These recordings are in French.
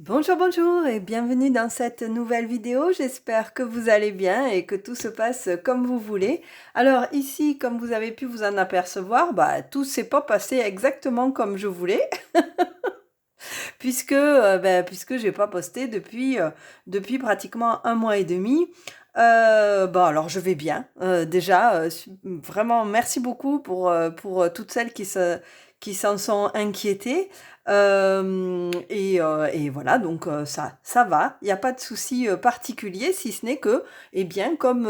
Bonjour, bonjour et bienvenue dans cette nouvelle vidéo. J'espère que vous allez bien et que tout se passe comme vous voulez. Alors ici, comme vous avez pu vous en apercevoir, tout s'est pas passé exactement comme je voulais puisque j'ai pas posté depuis pratiquement un mois et demi. Bon alors je vais bien. Déjà, vraiment merci beaucoup pour toutes celles qui s'en sont inquiétées. Et voilà, donc ça va. Il n'y a pas de souci particulier, si ce n'est que, eh bien, comme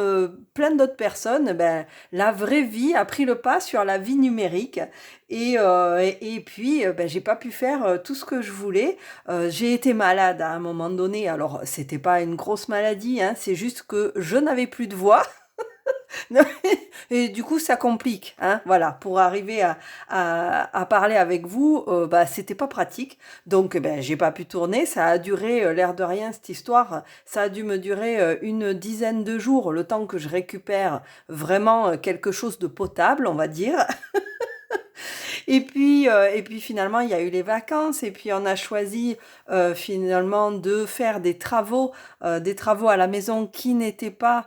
plein d'autres personnes, ben, la vraie vie a pris le pas sur la vie numérique. Et puis, ben, j'ai pas pu faire tout ce que je voulais. J'ai été malade à un moment donné. Alors, c'était pas une grosse maladie, hein, c'est juste que je n'avais plus de voix. Et du coup, ça complique, hein, voilà, pour arriver à parler avec vous, c'était pas pratique. Donc, ben, j'ai pas pu tourner. Ça a duré, l'air de rien, cette histoire. Ça a dû me durer une dizaine de jours, le temps que je récupère vraiment quelque chose de potable, on va dire. Et puis finalement, il y a eu les vacances et puis on a choisi finalement de faire des travaux à la maison qui n'étaient pas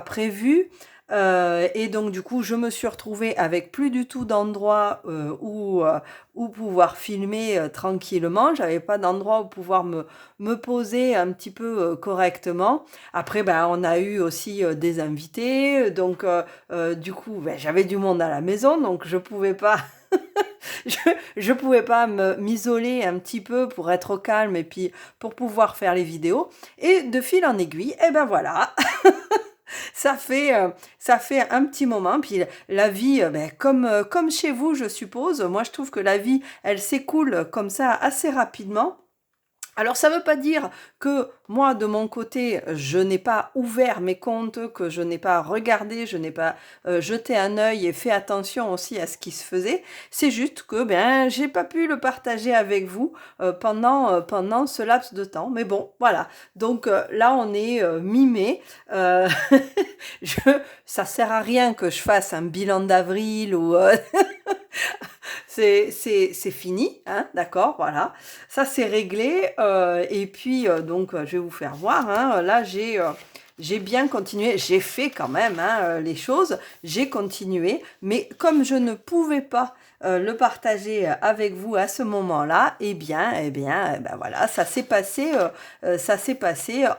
prévus. Et donc du coup, je me suis retrouvée avec plus du tout d'endroit où pouvoir filmer tranquillement. J'avais pas d'endroit où pouvoir me poser un petit peu correctement. Après, ben, on a eu aussi des invités, donc du coup, ben, j'avais du monde à la maison, donc je pouvais pas je je pouvais pas m'isoler un petit peu pour être au calme et puis pour pouvoir faire les vidéos. Et de fil en aiguille, et ben voilà, ça fait un petit moment. Puis la vie, ben, comme chez vous, je suppose, moi je trouve que la vie, elle s'écoule comme ça assez rapidement. Alors ça ne veut pas dire que moi, de mon côté, je n'ai pas ouvert mes comptes, que je n'ai pas regardé, je n'ai pas jeté un œil et fait attention aussi à ce qui se faisait. C'est juste que ben j'ai pas pu le partager avec vous pendant ce laps de temps. Mais bon, voilà. Donc là, on est mi-mai. Euh, je, ça sert à rien que je fasse un bilan d'avril ou c'est fini, hein, d'accord, voilà. Ça, c'est réglé. Et puis, donc, je vais vous faire voir. Hein, là, j'ai bien continué. J'ai fait quand même hein, les choses. J'ai continué. Mais comme je ne pouvais pas le partager avec vous à ce moment-là, eh ben voilà, ça s'est passé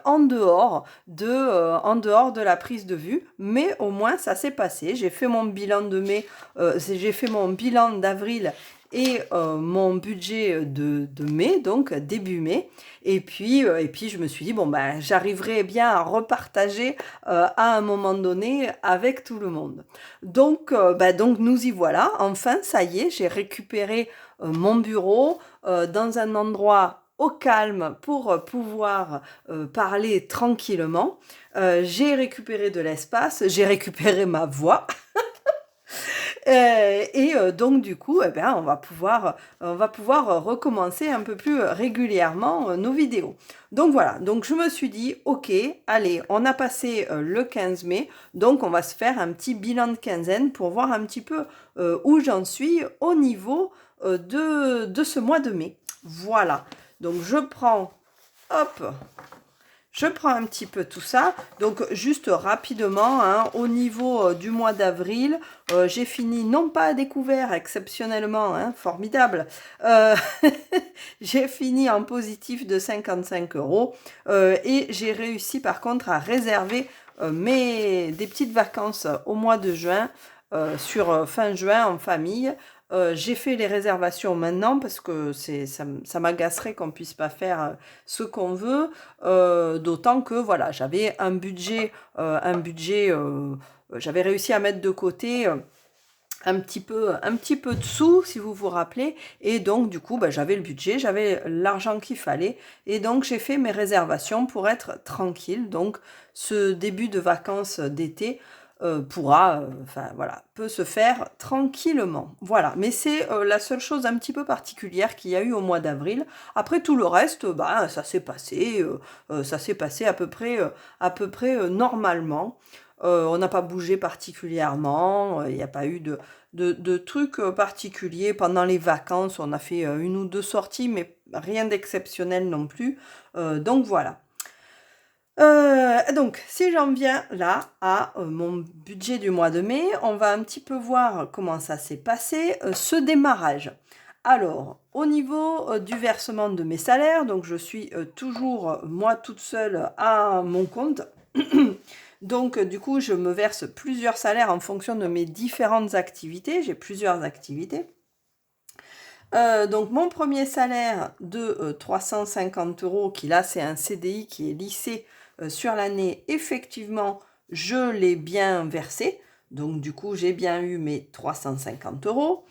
en dehors de la prise de vue. Mais au moins, ça s'est passé. J'ai fait mon bilan de mai, j'ai fait mon bilan d'avril et mon budget de mai, donc début mai. Et puis, je me suis dit, bon, ben, j'arriverai bien à repartager à un moment donné avec tout le monde. Donc nous y voilà. Enfin, ça y est, j'ai récupéré mon bureau dans un endroit au calme pour pouvoir parler tranquillement. J'ai récupéré de l'espace, j'ai récupéré ma voix. Donc du coup, eh ben, on va pouvoir recommencer un peu plus régulièrement nos vidéos. Donc voilà, donc je me suis dit, ok, allez, on a passé le 15 mai, donc on va se faire un petit bilan de quinzaine pour voir un petit peu où j'en suis au niveau de ce mois de mai. Voilà, donc hop, je prends un petit peu tout ça. Donc, juste rapidement, hein, au niveau du mois d'avril, j'ai fini, non pas à découvert, exceptionnellement, hein, formidable. Euh, j'ai fini en positif de 55 euros. Et j'ai réussi, par contre, à réserver des petites vacances au mois de juin, sur fin juin en famille. J'ai fait les réservations maintenant parce que ça m'agacerait qu'on puisse pas faire ce qu'on veut. D'autant que voilà, j'avais j'avais réussi à mettre de côté un petit peu de sous, si vous vous rappelez, et donc du coup, j'avais le budget, j'avais l'argent qu'il fallait, et donc j'ai fait mes réservations pour être tranquille. Donc ce début de vacances d'été enfin voilà, peut se faire tranquillement. Voilà, mais c'est la seule chose un petit peu particulière qu'il y a eu au mois d'avril. Après tout le reste, ça s'est passé à peu près normalement. On n'a pas bougé particulièrement, il n'y a pas eu de trucs particuliers. Pendant les vacances, on a fait une ou deux sorties, rien d'exceptionnel non plus. Donc voilà. Donc, si j'en viens là à mon budget du mois de mai, on va un petit peu voir comment ça s'est passé, ce démarrage. Alors, au niveau du versement de mes salaires, donc je suis toujours moi toute seule à mon compte. Donc, du coup, je me verse plusieurs salaires en fonction de mes différentes activités. J'ai plusieurs activités. Donc, mon premier salaire de 350 €, qui là, c'est un CDI qui est lissé sur l'année, effectivement, je l'ai bien versé. Donc, du coup, j'ai bien eu mes 350 €.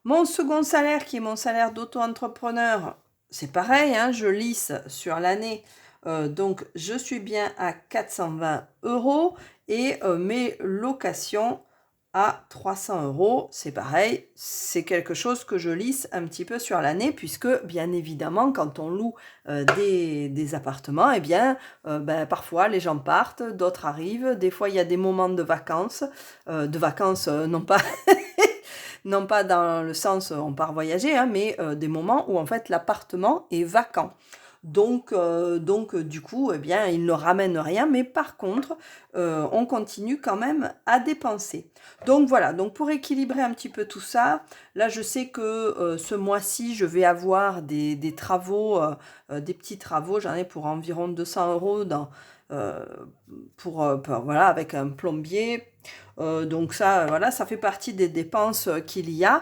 Mon second salaire, qui est mon salaire d'auto-entrepreneur, c'est pareil, hein, je lisse sur l'année. Donc, je suis bien à 420 € et mes locations à 300 €. C'est pareil, c'est quelque chose que je lisse un petit peu sur l'année puisque, bien évidemment, quand on loue des appartements, eh bien, parfois les gens partent, d'autres arrivent. Des fois, il y a des moments de vacances, non pas non pas dans le sens on part voyager, hein, mais des moments où en fait l'appartement est vacant. Donc, du coup, eh bien, il ne ramène rien, mais par contre, on continue quand même à dépenser. Donc voilà, donc pour équilibrer un petit peu tout ça, là je sais que ce mois-ci, je vais avoir des travaux, des petits travaux, j'en ai pour environ 200 € euh, voilà, avec un plombier. Donc ça, voilà, ça fait partie des dépenses qu'il y a.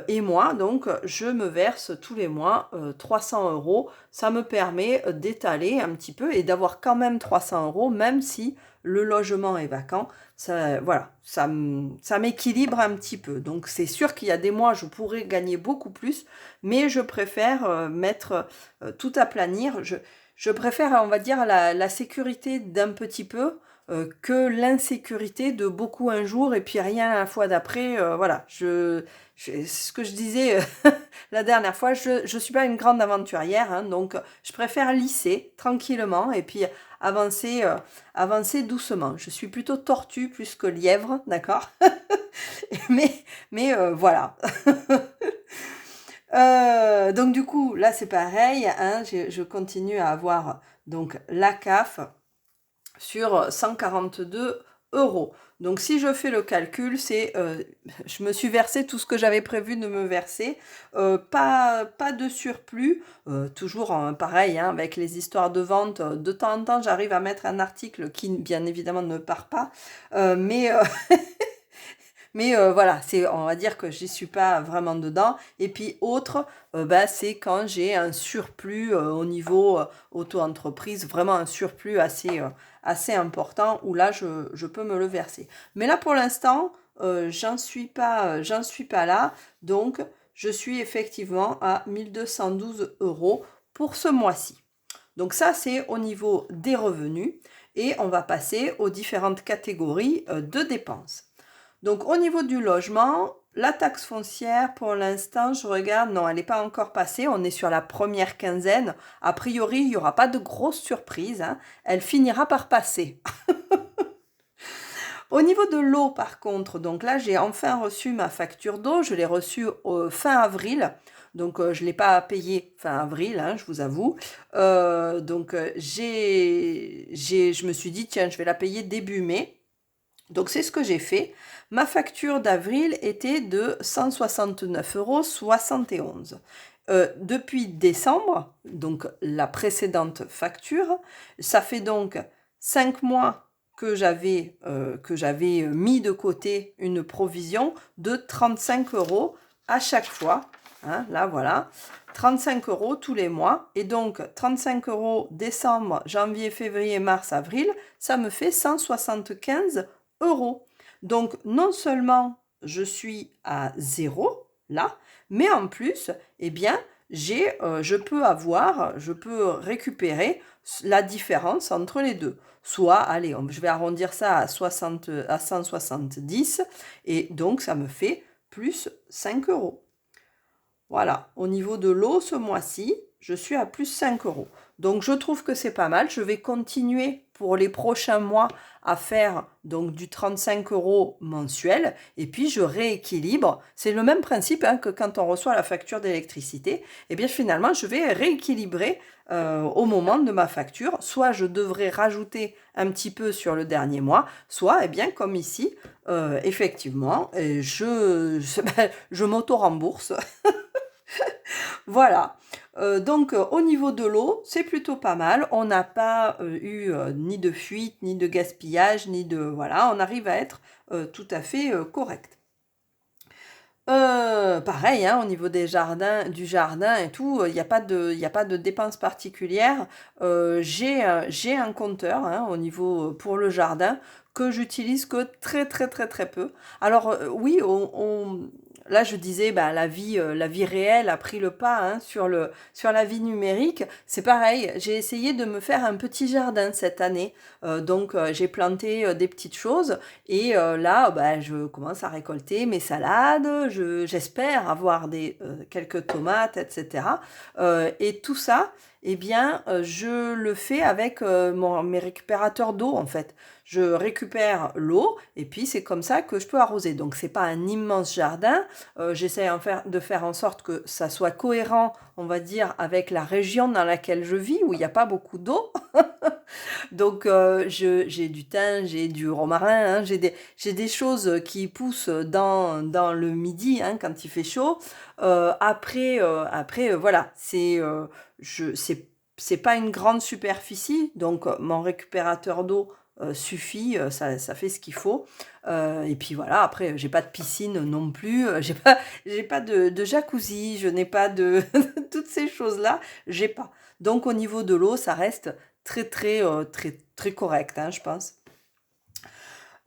Et moi, donc, je me verse tous les mois 300 €. Ça me permet d'étaler un petit peu et d'avoir quand même 300 € même si le logement est vacant. Ça, voilà, ça m'équilibre un petit peu. Donc c'est sûr qu'il y a des mois, je pourrais gagner beaucoup plus, mais je préfère mettre tout à planir. Je préfère, on va dire, la sécurité d'un petit peu que l'insécurité de beaucoup un jour et puis rien la fois d'après. Voilà, ce que je disais la dernière fois, je ne suis pas une grande aventurière, hein, donc je préfère lisser tranquillement et puis avancer doucement. Je suis plutôt tortue plus que lièvre, d'accord. Mais voilà. Donc du coup, là c'est pareil, hein, je continue à avoir donc la CAF sur 142 €. Donc si je fais le calcul, je me suis versé tout ce que j'avais prévu de me verser, pas de surplus, toujours pareil, hein, avec les histoires de vente, de temps en temps j'arrive à mettre un article qui bien évidemment ne part pas, mais voilà, on va dire que j'y suis pas vraiment dedans. Et puis autre, c'est quand j'ai un surplus au niveau auto-entreprise, vraiment un surplus assez important où là, je peux me le verser. Mais là, pour l'instant, j'en suis pas là. Donc, je suis effectivement à 1212 € pour ce mois-ci. Donc ça, c'est au niveau des revenus. Et on va passer aux différentes catégories de dépenses. Donc au niveau du logement, la taxe foncière, pour l'instant, je regarde, non, elle n'est pas encore passée, on est sur la première quinzaine. A priori, il n'y aura pas de grosses surprises, hein. Elle finira par passer. Au niveau de l'eau, par contre, donc là, j'ai enfin reçu ma facture d'eau, je l'ai reçue fin avril. Donc, je ne l'ai pas payée fin avril, hein, je vous avoue. Donc, je me suis dit, tiens, je vais la payer début mai. Donc c'est ce que j'ai fait. Ma facture d'avril était de 169,71 €. Depuis décembre, donc la précédente facture, ça fait donc 5 mois que j'avais mis de côté une provision de 35 € à chaque fois. Hein, là, voilà. 35 € tous les mois. Et donc, 35 € décembre, janvier, février, mars, avril, ça me fait 175 €. Donc, non seulement je suis à zéro, là, mais en plus, eh bien, je peux récupérer la différence entre les deux. Soit, allez, je vais arrondir ça à 170, et donc ça me fait plus 5 €. Voilà, au niveau de l'eau, ce mois-ci, je suis à plus 5 €. Donc je trouve que c'est pas mal. Je vais continuer pour les prochains mois à faire donc du 35 € mensuel et puis je rééquilibre. C'est le même principe hein, que quand on reçoit la facture d'électricité. Et bien finalement, je vais rééquilibrer au moment de ma facture. Soit je devrais rajouter un petit peu sur le dernier mois, soit, eh bien, comme ici, effectivement, je m'auto-rembourse. Voilà. Donc, au niveau de l'eau, c'est plutôt pas mal. On n'a pas eu ni de fuite, ni de gaspillage, ni de... Voilà, on arrive à être tout à fait correct. Pareil, hein, au niveau du jardin et tout, il n'y a pas de dépenses particulières. J'ai un compteur hein, au niveau pour le jardin que j'utilise que très très très très peu. Alors oui, là je disais, bah, la vie réelle a pris le pas hein, sur la vie numérique. C'est pareil, j'ai essayé de me faire un petit jardin cette année. Donc j'ai planté des petites choses. Et là, bah, je commence à récolter mes salades, j'espère avoir quelques tomates, etc. Et tout ça, eh bien, je le fais avec mes récupérateurs d'eau, en fait. Je récupère l'eau et puis c'est comme ça que je peux arroser. Donc, c'est pas un immense jardin. J'essaie de faire en sorte que ça soit cohérent, on va dire, avec la région dans laquelle je vis, où il n'y a pas beaucoup d'eau. Donc, j'ai du thym, j'ai du romarin, hein, j'ai des choses qui poussent dans le midi hein, quand il fait chaud. Voilà, c'est pas une grande superficie, donc mon récupérateur d'eau suffit, ça fait ce qu'il faut. Et puis voilà, après, j'ai pas de piscine non plus, j'ai pas de jacuzzi, je n'ai pas de toutes ces choses-là, j'ai pas. Donc au niveau de l'eau, ça reste très correct, hein, je pense.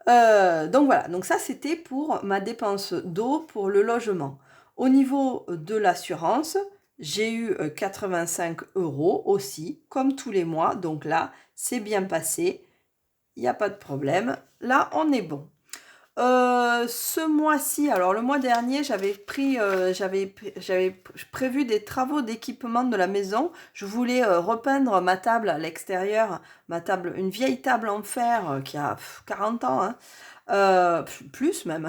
Donc voilà, donc ça c'était pour ma dépense d'eau pour le logement. Au niveau de l'assurance, j'ai eu 5 € aussi, comme tous les mois. Donc là, c'est bien passé, il n'y a pas de problème. Là, on est bon. Ce mois-ci, alors le mois dernier, j'avais prévu des travaux d'équipement de la maison. Je voulais repeindre ma table à l'extérieur, une vieille table en fer qui a 40 ans, hein. Plus même,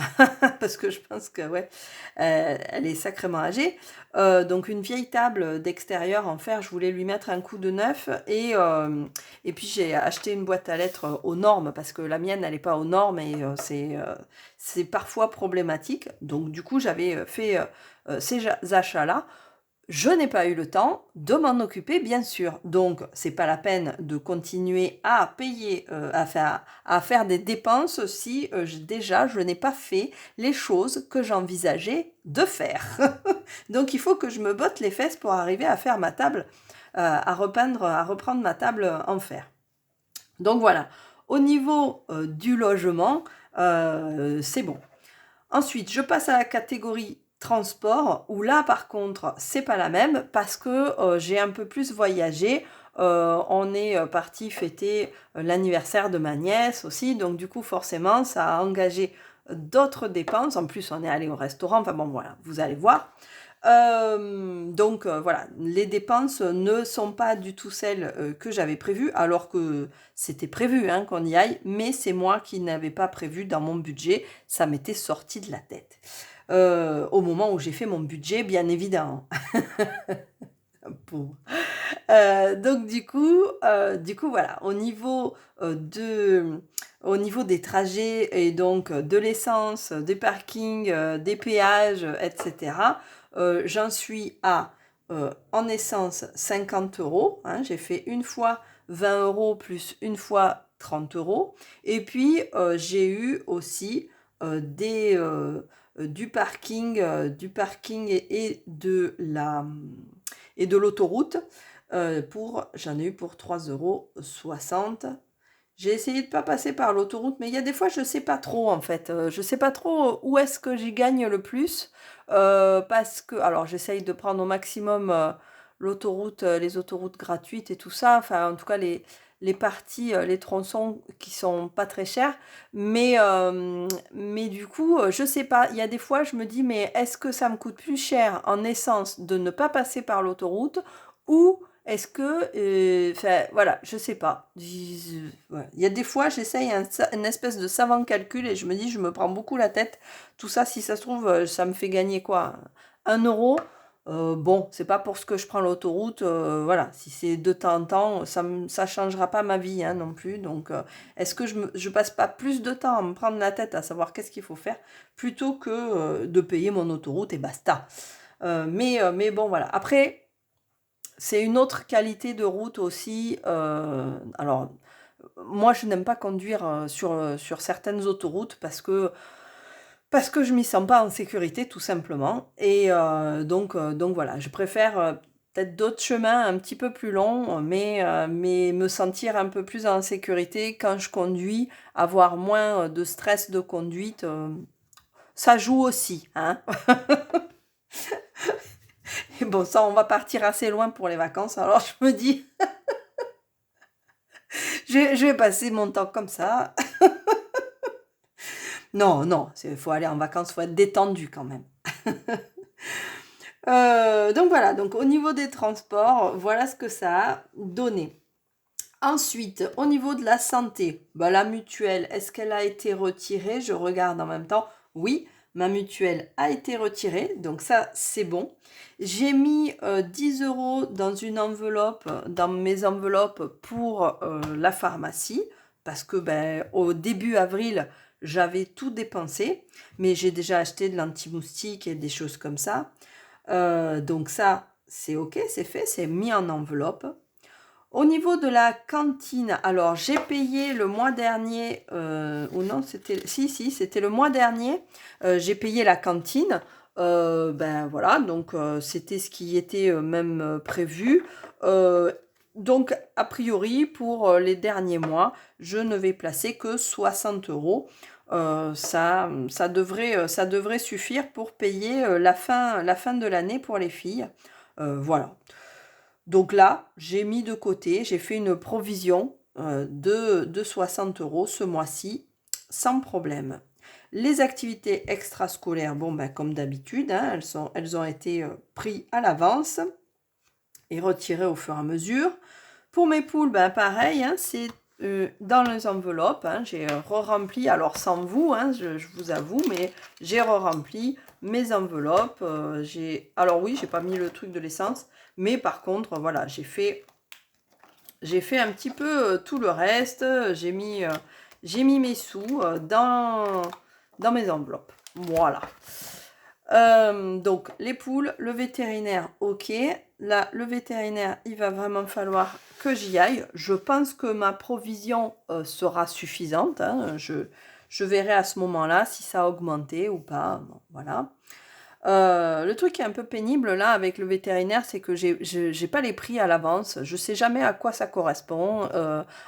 parce que je pense que ouais, elle est sacrément âgée. Donc une vieille table d'extérieur en fer, je voulais lui mettre un coup de neuf et puis j'ai acheté une boîte à lettres aux normes parce que la mienne elle n'est pas aux normes et c'est parfois problématique. Donc du coup j'avais fait ces achats-là. Je n'ai pas eu le temps de m'en occuper, bien sûr. Donc, c'est pas la peine de continuer à payer, à faire des dépenses si déjà je n'ai pas fait les choses que j'envisageais de faire. Donc, il faut que je me botte les fesses pour arriver à faire ma table, à reprendre ma table en fer. Donc voilà. Au niveau du logement, c'est bon. Ensuite, je passe à la catégorie transport, où là, par contre, c'est pas la même parce que j'ai un peu plus voyagé. On est parti fêter l'anniversaire de ma nièce aussi, donc du coup, forcément, ça a engagé d'autres dépenses. En plus, on est allé au restaurant. Enfin bon, voilà, vous allez voir. Donc voilà, les dépenses ne sont pas du tout celles que j'avais prévues, alors que c'était prévu hein, qu'on y aille, mais c'est moi qui n'avais pas prévu dans mon budget, ça m'était sorti de la tête. Au moment où j'ai fait mon budget, bien évidemment. Pauvre. Donc du coup voilà, au niveau des trajets et donc de l'essence, des parkings, des péages, etc. J'en suis à en essence 50 €. Hein, j'ai fait une fois 20 € plus une fois 30 €. Et puis j'ai eu aussi du parking et de l'autoroute. J'en ai eu pour 3,60 €. J'ai essayé de pas passer par l'autoroute, mais il y a des fois, je sais pas trop en fait. Je sais pas trop où est-ce que j'y gagne le plus. Parce que, alors j'essaye de prendre au maximum l'autoroute, les autoroutes gratuites et tout ça. Enfin, en tout cas, les parties, les tronçons qui sont pas très chers. Mais du coup, je sais pas. Il y a des fois, je me dis, mais est-ce que ça me coûte plus cher en essence de ne pas passer par l'autoroute ou Est-ce que, enfin, voilà, je sais pas. Ouais. Il y a des fois, j'essaye une espèce de savant calcul et je me dis, je me prends beaucoup la tête. Tout ça, si ça se trouve, ça me fait gagner quoi? 1 euro. Bon, c'est pas pour ce que je prends l'autoroute. Voilà, si c'est de temps en temps, ça changera pas ma vie hein, non plus. Donc, est-ce que je passe pas plus de temps à me prendre la tête à savoir qu'est-ce qu'il faut faire plutôt que de payer mon autoroute et basta. Mais bon, voilà. Après, c'est une autre qualité de route aussi. Alors, moi, je n'aime pas conduire sur certaines autoroutes parce que je m'y sens pas en sécurité, tout simplement. Et donc voilà, je préfère peut-être d'autres chemins un petit peu plus longs, mais me sentir un peu plus en sécurité quand je conduis, avoir moins de stress de conduite. Ça joue aussi, hein. Et bon, ça, on va partir assez loin pour les vacances. Alors, je me dis, je vais passer mon temps comme ça. Non, non, il faut aller en vacances, il faut être détendu quand même. Donc voilà, donc au niveau des transports, voilà ce que ça a donné. Ensuite, au niveau de la santé, bah, la mutuelle, est-ce qu'elle a été retirée? Je regarde en même temps. Oui, ma mutuelle a été retirée, donc ça c'est bon. J'ai mis 10 euros dans une enveloppe, dans mes enveloppes pour la pharmacie, parce que ben, au début avril, j'avais tout dépensé, mais j'ai déjà acheté de l'anti-moustique et des choses comme ça. Donc ça, c'est ok, c'est fait, c'est mis en enveloppe. Au niveau de la cantine, alors j'ai payé le mois dernier, ou non, si, c'était le mois dernier, j'ai payé la cantine. Ben voilà, donc c'était ce qui était même prévu. Euh, donc a priori, pour les derniers mois, je ne vais placer que 60 euros. Ça devrait suffire pour payer la fin de l'année pour les filles. Voilà. Donc là, j'ai mis de côté, j'ai fait une provision de 60 euros ce mois-ci, sans problème. Les activités extrascolaires, bon, ben, comme d'habitude, hein, elles ont été prises à l'avance et retirées au fur et à mesure. Pour mes poules, ben, pareil, hein, c'est dans les enveloppes. Hein, j'ai re-rempli, alors sans vous, hein, je vous avoue, mais j'ai re-rempli mes enveloppes. Alors oui, j'ai pas mis le truc de l'essence, mais par contre, voilà, j'ai fait un petit peu tout le reste. J'ai mis mes sous dans mes enveloppes. Voilà. Donc, les poules, le vétérinaire, ok. Là, le vétérinaire, il va vraiment falloir que j'y aille. Je pense que ma provision sera suffisante. Hein. Je verrai à ce moment-là si ça a augmenté ou pas. Bon, voilà. Le truc qui est un peu pénible là avec le vétérinaire, c'est que j'ai pas les prix à l'avance. Je sais jamais à quoi ça correspond.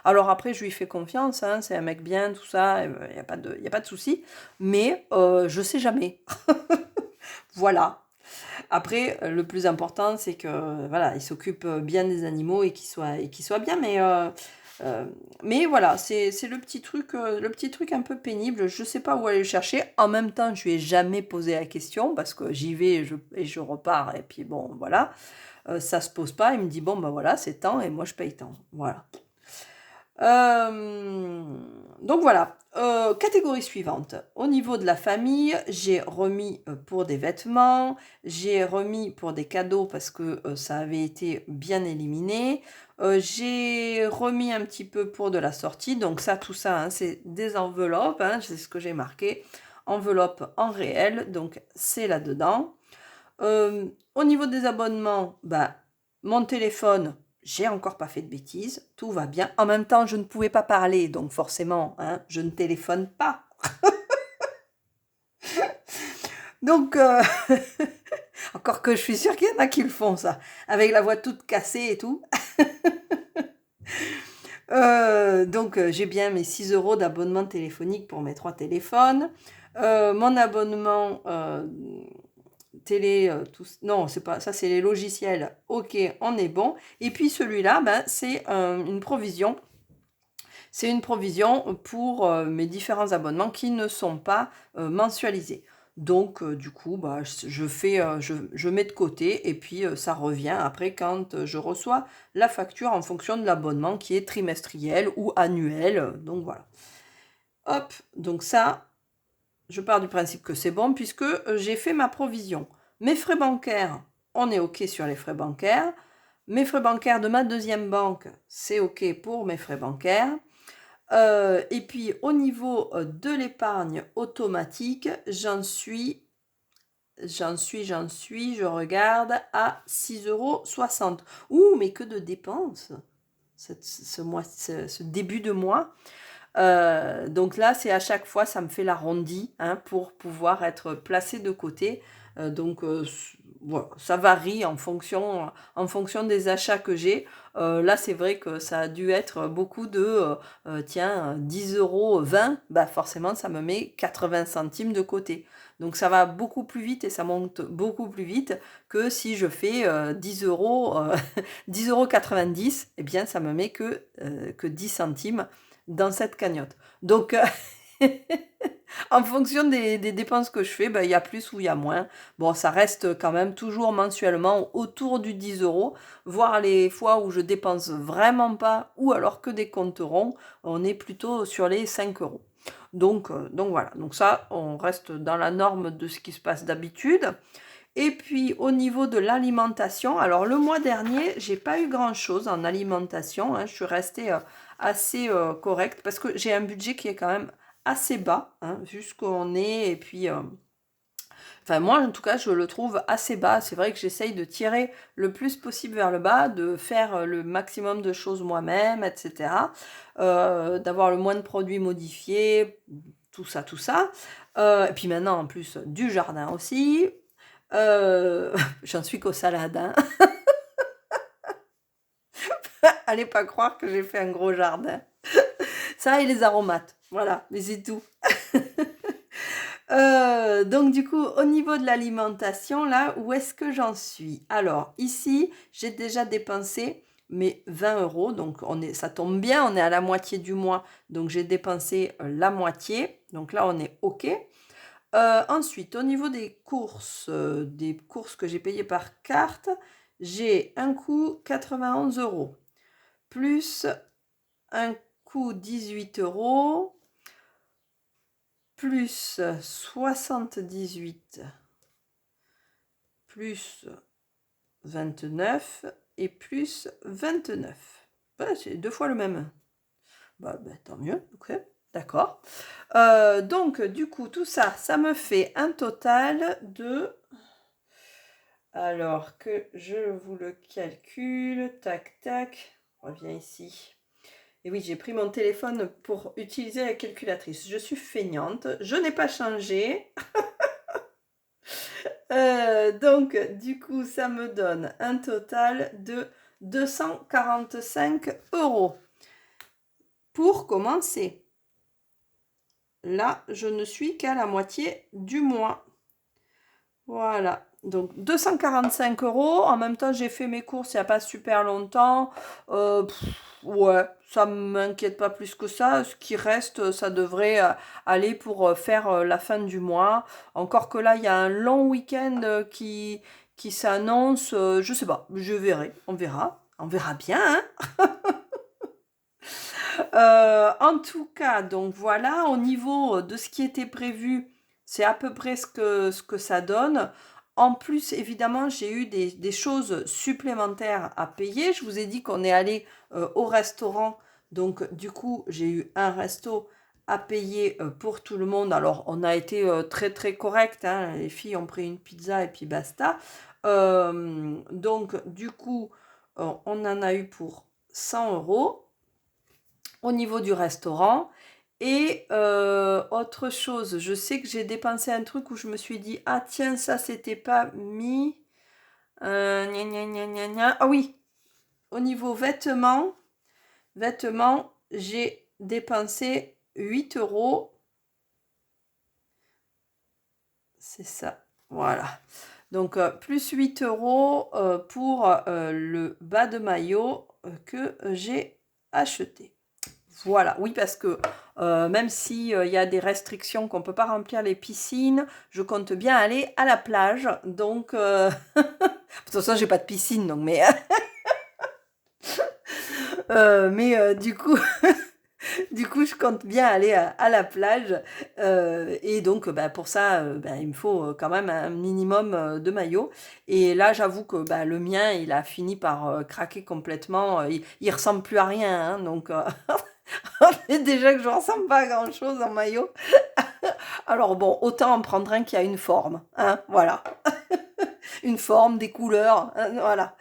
Alors après, je lui fais confiance, hein, c'est un mec bien, tout ça, il y a pas de souci. Mais je sais jamais. Voilà. Après, le plus important, c'est que voilà, il s'occupe bien des animaux et qu'il soit bien. Mais voilà, c'est le petit truc un peu pénible. Je sais pas où aller le chercher. En même temps, je lui ai jamais posé la question parce que j'y vais et je repars. Et puis bon, voilà, ça se pose pas. Il me dit bon, ben voilà, c'est tant et moi je paye tant. Voilà. Euh, donc voilà, catégorie suivante. Au niveau de la famille, j'ai remis pour des vêtements, j'ai remis pour des cadeaux parce que ça avait été bien éliminé. J'ai remis un petit peu pour de la sortie. Donc ça, tout ça, hein, c'est des enveloppes, hein, c'est ce que j'ai marqué. Enveloppe en réel, donc c'est là-dedans. Au niveau des abonnements, bah, mon téléphone, j'ai encore pas fait de bêtises, tout va bien. En même temps, je ne pouvais pas parler, donc forcément, hein, je ne téléphone pas. Donc, encore que je suis sûre qu'il y en a qui le font, ça, avec la voix toute cassée et tout. Donc, j'ai bien mes 6 euros d'abonnement téléphonique pour mes 3 téléphones. Mon abonnement télé, non, c'est pas ça, c'est les logiciels. Ok, on est bon. Et puis celui-là, ben, c'est une provision. C'est une provision pour mes différents abonnements qui ne sont pas mensualisés. Donc, du coup, bah, je fais, je mets de côté et puis ça revient après quand je reçois la facture en fonction de l'abonnement qui est trimestriel ou annuel. Donc voilà. Hop, donc ça, je pars du principe que c'est bon puisque j'ai fait ma provision. Mes frais bancaires, on est OK sur les frais bancaires. Mes frais bancaires de ma deuxième banque, c'est OK pour mes frais bancaires. Et puis au niveau de l'épargne automatique, je regarde à 6,60 €. Ouh, mais que de dépenses ce début de mois. Donc là, c'est à chaque fois, ça me fait l'arrondi hein, pour pouvoir être placé de côté. Donc voilà, ça varie en fonction des achats que j'ai. Là, c'est vrai que ça a dû être beaucoup de, tiens, 10,20 €, bah forcément, ça me met 80 centimes de côté. Donc ça va beaucoup plus vite et ça monte beaucoup plus vite que si je fais 10 euros, 10,90 €, eh bien ça me met que 10 centimes dans cette cagnotte. Donc, en fonction des dépenses que je fais, ben, il y a plus ou il y a moins. Bon, ça reste quand même toujours mensuellement autour du 10 euros, voire les fois où je dépense vraiment pas, ou alors que des comptes ronds, on est plutôt sur les 5 euros. Donc voilà, donc ça, on reste dans la norme de ce qui se passe d'habitude. Et puis au niveau de l'alimentation, alors le mois dernier, j'ai pas eu grand-chose en alimentation, hein, je suis restée assez correcte parce que j'ai un budget qui est quand même assez bas, hein, vu ce qu'on est, et puis, enfin moi en tout cas, je le trouve assez bas. C'est vrai que j'essaye de tirer le plus possible vers le bas, de faire le maximum de choses moi-même, etc. D'avoir le moins de produits modifiés, tout ça, tout ça. Et puis maintenant, en plus, du jardin aussi. J'en suis qu'aux salades, hein. Allez pas croire que j'ai fait un gros jardin. Ça et les aromates, voilà, mais c'est tout. Donc du coup, au niveau de l'alimentation, là, où est-ce que j'en suis? Alors ici, j'ai déjà dépensé mes 20 €, donc ça tombe bien, on est à la moitié du mois, donc j'ai dépensé la moitié, donc là on est OK. Ensuite, au niveau des courses que j'ai payées par carte, j'ai un coût 91 €, plus un coût 18 €, plus 78, plus 29 et plus 29. Bah, c'est 2 fois le même. Bah, tant mieux, OK, d'accord. Donc du coup, tout ça, ça me fait un total de, alors que je vous le calcule, tac, tac, on revient ici. Et oui, j'ai pris mon téléphone pour utiliser la calculatrice. Je suis feignante, je n'ai pas changé. Donc, du coup, ça me donne un total de 245 €. Pour commencer, là, je ne suis qu'à la moitié du mois. Voilà, donc 245 €. En même temps, j'ai fait mes courses il n'y a pas super longtemps. Ouais, ça ne m'inquiète pas plus que ça. Ce qui reste, ça devrait aller pour faire la fin du mois. Encore que là, il y a un long week-end qui s'annonce. Je sais pas, je verrai, on verra. On verra bien, hein. En tout cas, donc voilà, au niveau de ce qui était prévu, c'est à peu près ce que ça donne. En plus, évidemment, j'ai eu des choses supplémentaires à payer. Je vous ai dit qu'on est allé au restaurant. Donc, du coup, j'ai eu un resto à payer pour tout le monde. Alors, on a été très, très correct, hein. Les filles ont pris une pizza et puis basta. Donc, du coup, on en a eu pour 100 € au niveau du restaurant. Et autre chose, je sais que j'ai dépensé un truc où je me suis dit, ah tiens, ça c'était pas mis. Gna, gna, gna, gna, gna. Ah oui, au niveau vêtements, j'ai dépensé 8 €. C'est ça, voilà. Donc plus 8 € pour le bas de maillot que j'ai acheté. Voilà, oui, parce que même si il y a des restrictions qu'on peut pas remplir les piscines, je compte bien aller à la plage. Donc, de toute façon, j'ai pas de piscine, donc du coup, du coup, je compte bien aller à la plage. Et donc, bah, pour ça, bah, il me faut quand même un minimum de maillots. Et là, j'avoue que bah, le mien, il a fini par craquer complètement. Il ressemble plus à rien, hein, donc, déjà que je ressemble pas à grand-chose en maillot. Alors bon, autant en prendre un qui a une forme, hein, voilà. Une forme, des couleurs, voilà.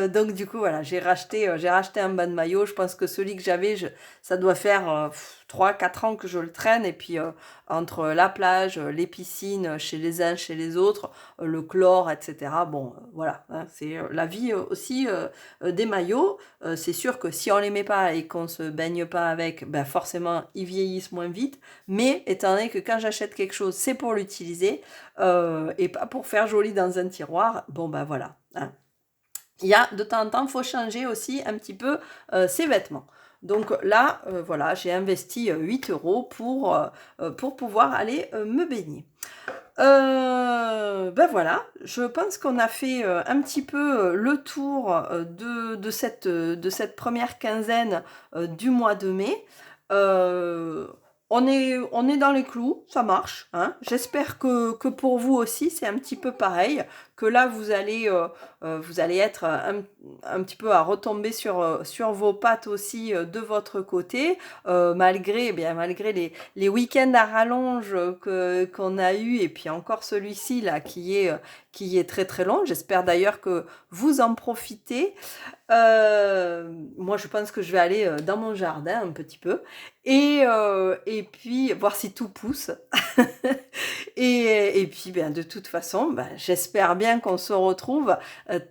Donc du coup, voilà, j'ai racheté un bas de maillot. Je pense que celui que j'avais, ça doit faire 3-4 ans que je le traîne. Et puis, entre la plage, les piscines, chez les uns, chez les autres, le chlore, etc. Bon, voilà, hein, c'est la vie aussi des maillots. C'est sûr que si on les met pas et qu'on se baigne pas avec, ben forcément, ils vieillissent moins vite. Mais étant donné que quand j'achète quelque chose, c'est pour l'utiliser et pas pour faire joli dans un tiroir, bon ben voilà, hein. Il y a de temps en temps, il faut changer aussi un petit peu ses vêtements. Donc là, voilà, j'ai investi 8 euros pour pouvoir aller me baigner. Ben voilà, je pense qu'on a fait un petit peu le tour de cette première quinzaine du mois de mai. Euh, on est dans les clous, ça marche, hein. J'espère que pour vous aussi, c'est un petit peu pareil, que là, vous allez être un petit peu à retomber sur vos pattes aussi de votre côté, malgré, eh bien, malgré les week-ends à rallonge qu'on a eu, et puis encore celui-ci là qui est très très long. J'espère d'ailleurs que vous en profitez. Moi, je pense que je vais aller dans mon jardin un petit peu et puis voir si tout pousse. Et puis, ben, de toute façon, ben, j'espère bien qu'on se retrouve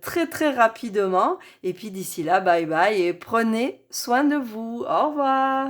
très très rapidement. Et puis d'ici là, bye bye et prenez soin de vous. Au revoir.